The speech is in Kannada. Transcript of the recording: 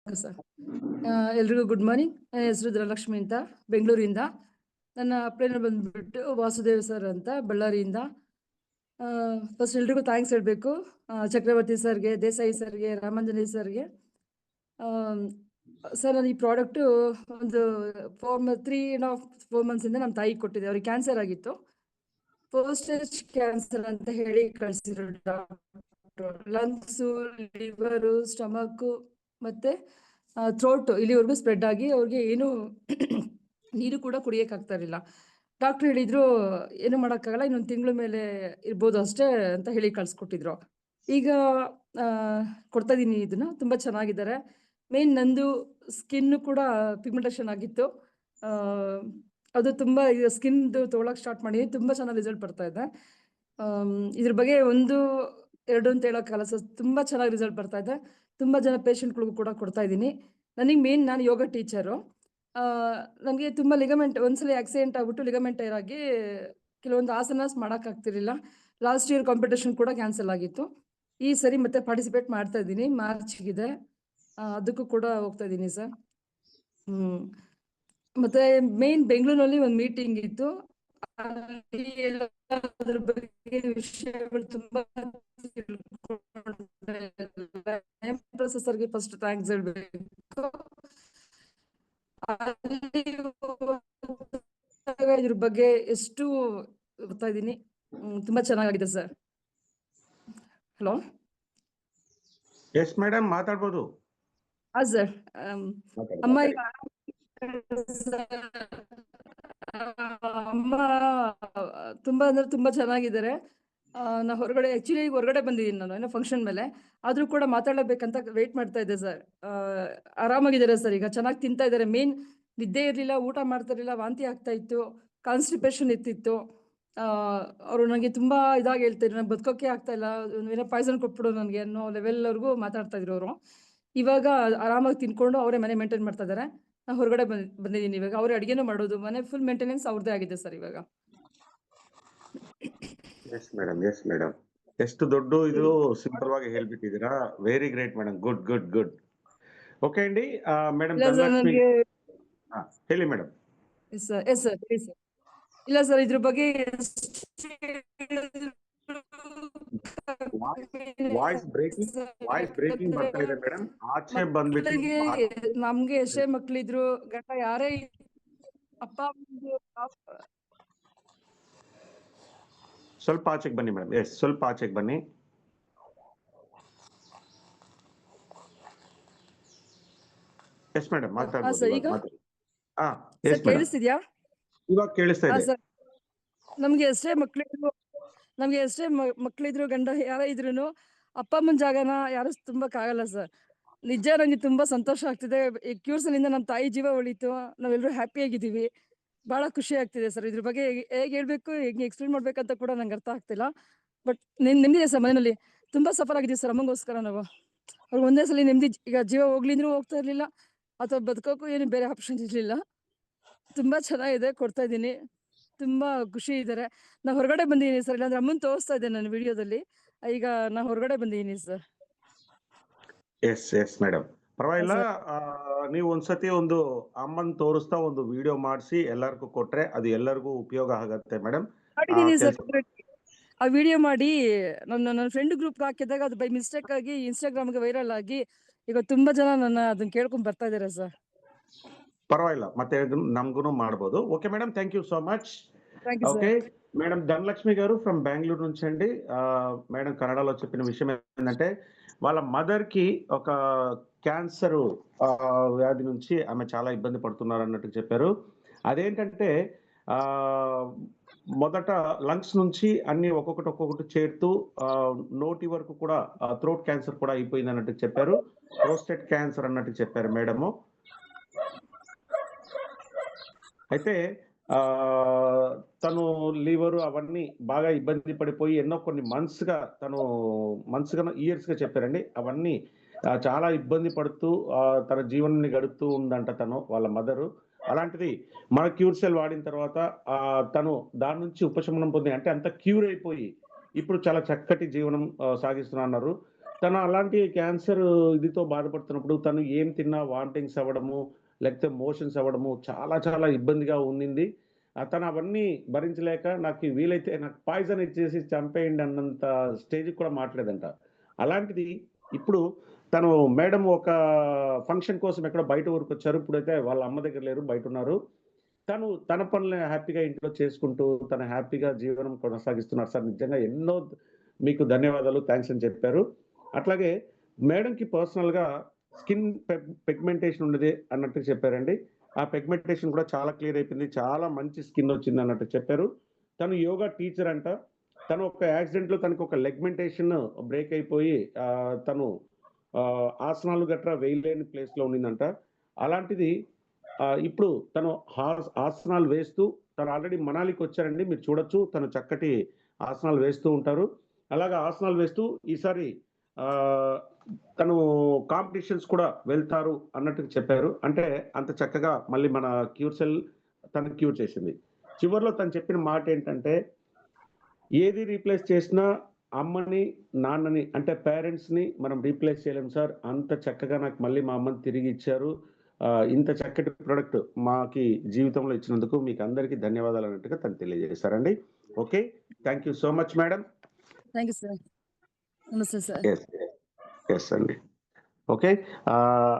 ಸರ್. ಎಲ್ರಿಗೂ ಗುಡ್ ಮಾರ್ನಿಂಗ್. ನನ್ನ ಹೆಸರು ಧನಲಕ್ಷ್ಮಿ ಅಂತ, ಬೆಂಗಳೂರಿಂದ. ನನ್ನ ಅಪ್ಲೈನ ಬಂದ್ಬಿಟ್ಟು ವಾಸುದೇವ್ ಸರ್ ಅಂತ, ಬಳ್ಳಾರಿಯಿಂದ. ಫಸ್ಟ್ ಎಲ್ರಿಗೂ ಥ್ಯಾಂಕ್ಸ್ ಹೇಳಬೇಕು, ಚಕ್ರವರ್ತಿ ಸರ್ಗೆ, ದೇಸಾಯಿ ಸರ್ಗೆ, ರಾಮಾಂಜನೇಯ ಸರ್ಗೆ. ಸರ್, ನಾನು ಈ ಪ್ರಾಡಕ್ಟು ಒಂದು 3.5-4 ಮಂತ್ಸಿಂದ ನಮ್ಮ ತಾಯಿಗೆ ಕೊಟ್ಟಿದ್ದೆ. ಅವ್ರಿಗೆ ಕ್ಯಾನ್ಸರ್ ಆಗಿತ್ತು, ಫಸ್ಟ್ ಸ್ಟೇಜ್ ಕ್ಯಾನ್ಸರ್ ಅಂತ ಹೇಳಿ ಕಳಿಸಿದ್ರು ಡಾಕ್ಟರ್. ಲಂಗ್ಸು, ಲಿವರು, ಸ್ಟಮಕ್ಕು ಮತ್ತು ಥ್ರೋಟ್ ಇಲ್ಲಿವರೆಗೂ ಸ್ಪ್ರೆಡ್ ಆಗಿ ಅವ್ರಿಗೆ ಏನು ನೀರು ಕೂಡ ಕುಡಿಯೋಕ್ಕಾಗ್ತಾ ಇರಲಿಲ್ಲ. ಡಾಕ್ಟ್ರು ಹೇಳಿದರು, ಏನು ಮಾಡೋಕ್ಕಾಗಲ್ಲ, ಇನ್ನೊಂದು ತಿಂಗಳ ಮೇಲೆ ಇರ್ಬೋದು ಅಷ್ಟೇ ಅಂತ ಹೇಳಿ ಕಳಿಸ್ಕೊಟ್ಟಿದ್ರು. ಈಗ ಕೊಡ್ತಾ ಇದ್ದೀನಿ ಇದನ್ನು. ತುಂಬ ಚೆನ್ನಾಗಿದ್ದಾರೆ. ಮೇನ್ ನಂದು ಸ್ಕಿನ್ನು ಕೂಡ ಪಿಗ್ಮೆಂಟೇಷನ್ ಆಗಿತ್ತು. ಅದು ತುಂಬ ಈಗ ಸ್ಕಿನ್ದು ತೊಗೊಳಕ್ಕೆ ಸ್ಟಾರ್ಟ್ ಮಾಡಿ ತುಂಬ ಚೆನ್ನಾಗಿ ರಿಸಲ್ಟ್ ಬರ್ತಾ ಇದೆ. ಇದ್ರ ಬಗ್ಗೆ 1-2 ಅಂತ ಹೇಳೋಕ್ಕಾಗಲ್ಲ ಸರ್, ತುಂಬ ಚೆನ್ನಾಗಿ ರಿಸಲ್ಟ್ ಬರ್ತಾ ಇದೆ. ತುಂಬ ಜನ ಪೇಷಂಟ್ಗಳಿಗೂ ಕೂಡ ಕೊಡ್ತಾ ಇದ್ದೀನಿ. ನಾನು ಯೋಗ ಟೀಚರು. ನನಗೆ ತುಂಬ ಲಿಗಮೆಂಟ್ ಒಂದ್ಸಲ ಆಕ್ಸಿಡೆಂಟ್ ಆಗ್ಬಿಟ್ಟು ಲಿಗಮೆಂಟ್ ಟೈರ್ ಆಗಿ ಕೆಲವೊಂದು ಆಸನಾಸ್ ಮಾಡೋಕ್ಕಾಗ್ತಿರ್ಲಿಲ್ಲ. ಲಾಸ್ಟ್ ಇಯರ್ ಕಾಂಪಿಟೇಷನ್ ಕೂಡ ಕ್ಯಾನ್ಸಲ್ ಆಗಿತ್ತು. ಈ ಸರಿ ಮತ್ತೆ ಪಾರ್ಟಿಸಿಪೇಟ್ ಮಾಡ್ತಾ ಇದ್ದೀನಿ. ಮಾರ್ಚ್ಗಿದೆ, ಅದಕ್ಕೂ ಕೂಡ ಹೋಗ್ತಾ ಇದ್ದೀನಿ ಸರ್. ಮತ್ತೆ ಮೇನ್ ಬೆಂಗಳೂರಿನಲ್ಲಿ ಒಂದು ಮೀಟಿಂಗ್ ಇತ್ತು. ಅಲ್ಲಿ ಅದ್ರ ಬಗ್ಗೆ ವಿಷಯಗಳು ತುಂಬಾ ಪ್ರೊಸೆಸರ್ಗೆ ಫಸ್ಟ್ ಥ್ಯಾಂಕ್ಸ್ ಹೇಳ್ಬೇಕು. ಇದ್ರ ಬಗ್ಗೆ ಎಷ್ಟು ಗೊತ್ತಾ ಇದ್ದೀನಿ. ತುಂಬಾ ಚೆನ್ನಾಗಿದೆ ಸರ್. ಹಲೋ, ಎಸ್ ಮೇಡಮ್, ಮಾತಾಡ್ಬೋದು. ಹಾ ಸರ್. ಅಮ್ಮ ಈಗ ಅಮ್ಮ ತುಂಬಾ ಅಂದ್ರೆ ತುಂಬಾ ಚೆನ್ನಾಗಿದ್ದಾರೆ. ನಾ ಹೊರಗಡೆ ಆಕ್ಚುಲಿ ಈಗ ಹೊರಗಡೆ ಬಂದಿದ್ದೀನಿ, ನಾನು ಏನೋ ಫಂಕ್ಷನ್ ಮೇಲೆ. ಆದ್ರೂ ಕೂಡ ಮಾತಾಡಬೇಕಂತ ವೇಟ್ ಮಾಡ್ತಾ ಇದ್ದೆ ಸರ್. ಆರಾಮಾಗಿದ್ದಾರೆ ಸರ್, ಈಗ ಚೆನ್ನಾಗಿ ತಿಂತಾ ಇದ್ದಾರೆ. ಮೇನ್ ನಿದ್ದೆ ಇರಲಿಲ್ಲ, ಊಟ ಮಾಡ್ತಾ ಇರಲಿಲ್ಲ, ವಾಂತಿ ಆಗ್ತಾ ಇತ್ತು, ಕಾನ್ಸ್ಟಿಪೇಷನ್ ಇರ್ತಿತ್ತು. ಅವರು ನನಗೆ ತುಂಬಾ ಇದಾಗಿ ಹೇಳ್ತಿದ್ರು, ನಂಗೆ ಬದುಕೋಕೆ ಆಗ್ತಾ ಇಲ್ಲ, ಏನೋ ಪಾಯ್ಸನ್ ಕೊಟ್ಬಿಡು ನನಗೆ ಅನ್ನೋ ಲೆವೆಲ್ವರೆಗೂ ಮಾತಾಡ್ತಾ ಇದ್ರು ಅವರು. ಇವಾಗ ಆರಾಮಾಗಿ ತಿನ್ಕೊಂಡು ಅವರೇ ಮನೆ ಮೇಂಟೈನ್ ಮಾಡ್ತಾ ಇದ್ದಾರೆ. ನಾನು ಹೊರಗಡೆ ಬಂದಿದ್ದೀನಿ ಇವಾಗ. ಅವರೇ ಅಡುಗೆನೂ ಮಾಡೋದು, ಮನೆ ಫುಲ್ ಮೇಂಟೆನೆನ್ಸ್ ಅವ್ರದ್ದೇ ಆಗಿದೆ ಸರ್ ಇವಾಗ. ಎಸ್ ಮೇಡಮ್, ಎಸ್ ಮೇಡಮ್, ಎಷ್ಟು ದೊಡ್ಡ ಇದು ಸಿಂಪಲ್ ಆಗಿ ಹೇಳ್ಬಿಟ್ಟಿದ್ದೀರಾ. Very great madam, good good good. Okay ಅಂಡಿ. ಮೇಡಮ್ ಧನಲಕ್ಷ್ಮಿ, ಹೇಳಿ madam. Yes sir, yes sir, ಹೇಳಿ ಸರ್. ಇಲ್ಲ ಸರ್, ಇದ್ರ ಬಗ್ಗೆ ವಾಯ್ಸ್ ಬ್ರೇಕಿಂಗ್ ಬರ್ತಾ ಇದೆ ಮೇಡಮ್. ಆಚೆ ಬಂದ್ಬಿಟ್ಟು ನಮ್ಗೆ ಎಷ್ಟೇ ಮಕ್ಳಿದ್ರು, ಗಂಡ ಯಾರೇ ಅಪ್ಪ ಸ್ವಲ್ಪ ಆಚೆಗೆ ಬನ್ನಿ ಮೇಡಮ್. ಎಸ್, ಸ್ವಲ್ಪ ಆಚೆಗೆ ಬನ್ನಿ. ಎಸ್ ಮೇಡಮ್, ಮಾತಾಡ್ಬೋದು. ಕೇಳಿಸ್ತಿದ್ಯಾ? ಇವಾಗ ಕೇಳಿಸ್ತಾ ಇದೆ. ನಮ್ಗೆ ಎಷ್ಟೇ ಮಕ್ಳಿದ್ರು, ಗಂಡ ಯಾರೇ ಇದ್ರು, ಅಪ್ಪ ಅಮ್ಮನ ಜಾಗನ ಯಾರು ತುಂಬಕ್ಕಾಗಲ್ಲ ಸರ್. ನಿಜ, ನಂಗೆ ತುಂಬಾ ಸಂತೋಷ ಆಗ್ತಿದೆ. ಈ ಕ್ಯೂರ್ಸಲಿಂದ ನಮ್ಮ ತಾಯಿ ಜೀವ ಉಳಿತು, ನಾವೆಲ್ಲರೂ ಹ್ಯಾಪಿ ಆಗಿದ್ದೀವಿ. ಬಹಳ ಖುಷಿ ಆಗ್ತಿದೆ ಸರ್. ಇದ್ರ ಬಗ್ಗೆ ಹೇಗೆ ಹೇಳ್ಬೇಕು, ಹೇಗೆ ಎಕ್ಸ್ಪ್ಲೇನ್ ಮಾಡ್ಬೇಕಂತ ಕೂಡ ನಂಗೆ ಅರ್ಥ ಆಗ್ತಿಲ್ಲ. ಬಟ್ ನೆಮ್ಮದಿದೆ ಸರ್. ಮನೆಯಲ್ಲಿ ತುಂಬಾ ಸಫರ್ ಆಗಿದ್ದೀವಿ ಸರ್ ಅಮ್ಮಂಗೋಸ್ಕರ ನಾವು. ಅವ್ರಿಗೆ ಒಂದೇ ಸಲ ನೆಮ್ಮದಿ, ಈಗ ಜೀವ ಹೋಗ್ಲಿಂದ್ರೂ ಹೋಗ್ತಾ ಇರ್ಲಿಲ್ಲ, ಅಥವಾ ಬದುಕೋಕ್ಕೂ ಏನು ಬೇರೆ ಆಪ್ಷನ್ ಇರ್ಲಿಲ್ಲ. ತುಂಬಾ ಚೆನ್ನಾಗಿದೆ, ಕೊಡ್ತಾ ಇದ್ದೀನಿ. ತುಂಬಾ ಖುಷಿ ಇದ್ದಾರೆ. ನಾ ಹೊರಗಡೆ ಬಂದಿದ್ದೀನಿ ಸರ್, ಇಲ್ಲಾಂದ್ರೆ ಅಮ್ಮನ್ ತೋರಿಸ್ತಾ ಇದ್ದೆ ನಾನು ವಿಡಿಯೋದಲ್ಲಿ. ಈಗ ನಾ ಹೊರಗಡೆ ಬಂದಿದ್ದೀನಿ ಸರ್. ಎಸ್ ಎಸ್ ಮೇಡಮ್, ಪರವಾಗಿಲ್ಲ. ನೀವು ಒಂದ್ಸತಿ ಒಂದು ಅಮ್ಮನ್ ತೋರಿಸ್ತಾ ಒಂದು ವಿಡಿಯೋ ಮಾಡಿಸಿ ಎಲ್ಲರಿಗೂ ಕೊಟ್ರೆ ಅದು ಎಲ್ಲರಿಗೂ ಉಪಯೋಗ ಆಗತ್ತೆ ಮೇಡಮ್. ಮಾಡಿದ್ದೀನಿ ಸರ್. ಆ ವಿಡಿಯೋ ಮಾಡಿ ನನ್ನ ಫ್ರೆಂಡ್ ಗ್ರೂಪ್ ಹಾಕಿದಾಗ ಅದು ಬೈ ಮಿಸ್ಟೇಕ್ ಆಗಿ ಇನ್ಸ್ಟಾಗ್ರಾಮ್ಗೆ ವೈರಲ್ ಆಗಿ ಈಗ ತುಂಬಾ ಜನ ಅದನ್ನ ಕೇಳ್ಕೊಂಡ್ ಬರ್ತಾ ಇದಾರೆ ಸರ್. ಪರವಾಗಿಲ್ಲ, ಮತ್ತೆ ನಮ್ಗೂ ಮಾಡ್ಬೋದು. Okay madam, thank you so much. Okay madam, Dhanalakshmi గారు ఫ్రమ్ బెంగళూరు నుంచి అండి. మేడం కన్నడలో చెప్పిన విషయం ఏంటంటే వాళ్ళ మదర్ కి ఒక క్యాన్సర్ వ్యాధి నుంచి ఆమె చాలా ఇబ్బంది పడుతున్నారు అన్నట్టు చెప్పారు. అదేంటంటే మొదట లంగ్స్ నుంచి అన్ని ఒక్కొక్కటి చేరుతూ నోటి వరకు కూడా థ్రోట్ క్యాన్సర్ కూడా అయిపోయింది అన్నట్టు చెప్పారు. ప్రోస్టేట్ క్యాన్సర్ అన్నట్టు చెప్పారు మేడము. అయితే తను లివర్ అవన్నీ బాగా ఇబ్బంది పడిపోయి కొన్ని మంత్స్ గా ఇయర్స్ గా చెప్పారండి. అవన్నీ చాలా ఇబ్బంది పడుతూ తన జీవనాన్ని గడుపుతూ ఉందంట తను, వాళ్ళ మదరు. అలాంటిది మన క్యూర్ సెల్ వాడిన తర్వాత తను దాని నుంచి ఉపశమనం పొంది, అంటే అంత క్యూర్ అయిపోయి ఇప్పుడు చాలా చక్కటి జీవనం సాగిస్తున్నారు. తను అలాంటి క్యాన్సర్ ఇదితో బాధపడుతున్నప్పుడు తను ఏం తిన్నా వామిటింగ్స్ అవ్వడము, లేకపోతే మోషన్స్ అవ్వడము చాలా చాలా ఇబ్బందిగా ఉండింది. తను అవన్నీ భరించలేక నాకు వీలైతే నాకు పాయిజన్ ఇచ్చేసి చంపేయండి అన్నంత స్టేజ్‌కి కూడా మాట్లాడేదంట. అలాంటిది ఇప్పుడు తను మేడం ఒక ఫంక్షన్ కోసం ఎక్కడో బయట ఊరికొచ్చారు. ఇప్పుడైతే వాళ్ళ అమ్మ దగ్గర లేరు, బయటున్నారు. తను తన పనులు హ్యాపీగా ఇంట్లో చేసుకుంటూ, తను హ్యాపీగా జీవనం కొనసాగిస్తున్నారు సార్. నిజంగా ఎన్నో మీకు ధన్యవాదాలు, థాంక్స్ అని చెప్పారు. అట్లాగే మేడంకి పర్సనల్‌గా స్కిన్ పిగ్మెంటేషన్ ఉన్నది అన్నట్టు చెప్పారండి. ఆ పిగ్మెంటేషన్ కూడా చాలా క్లియర్ అయిపోయింది. చాలా మంచి స్కిన్ వచ్చిందన్నట్టు చెప్పారు. తను యోగా టీచర్ అంట. తను ఒక యాక్సిడెంట్‌లో తనకొక లెగ్మెంటేషన్ బ్రేక్ అయిపోయి తను ఆసనాలు గట్రా వేయలేని ప్లేస్‌లో ఉండిందంట. అలాంటిది ఇప్పుడు తను ఆసనాలు వేస్తూ తను ఆల్రెడీ మనాలికొచ్చారండి. మీరు చూడొచ్చు. తను చక్కటి ఆసనాలు వేస్తూ ఉంటారు. అలాగా ఆసనాలు వేస్తూ ఈసారి ఆహ్, తను కాంపిటీషన్స్ కూడా వెళ్తారు అన్నట్టు చెప్పారు. అంటే అంత చక్కగా మళ్ళీ మన క్యూర్ సెల్ తనని క్యూర్ చేసింది. చివర్లో తను చెప్పిన మాటేంటంటే, ఏది రీప్లేస్ చేసినా అమ్మని, నాన్నని అంటే పేరెంట్స్‌ని మనం రీప్లేస్ చేయలేం సార్. అంత చక్కగా నాకు మళ్ళీ మా అమ్మని తిరిగిచ్చారు. ఇంత చక్కటి ప్రొడక్ట్ మాకి జీవితంలో ఇచ్చినందుకు మీకందరికీ ధన్యవాదాలన్నట్టుగా తను తెలియజేశారండి. Okay. Thank you so much madam. Thank you sir. నమస్తే సార్. యెస్. యెస్ అండి. ఓకే. ఆహ్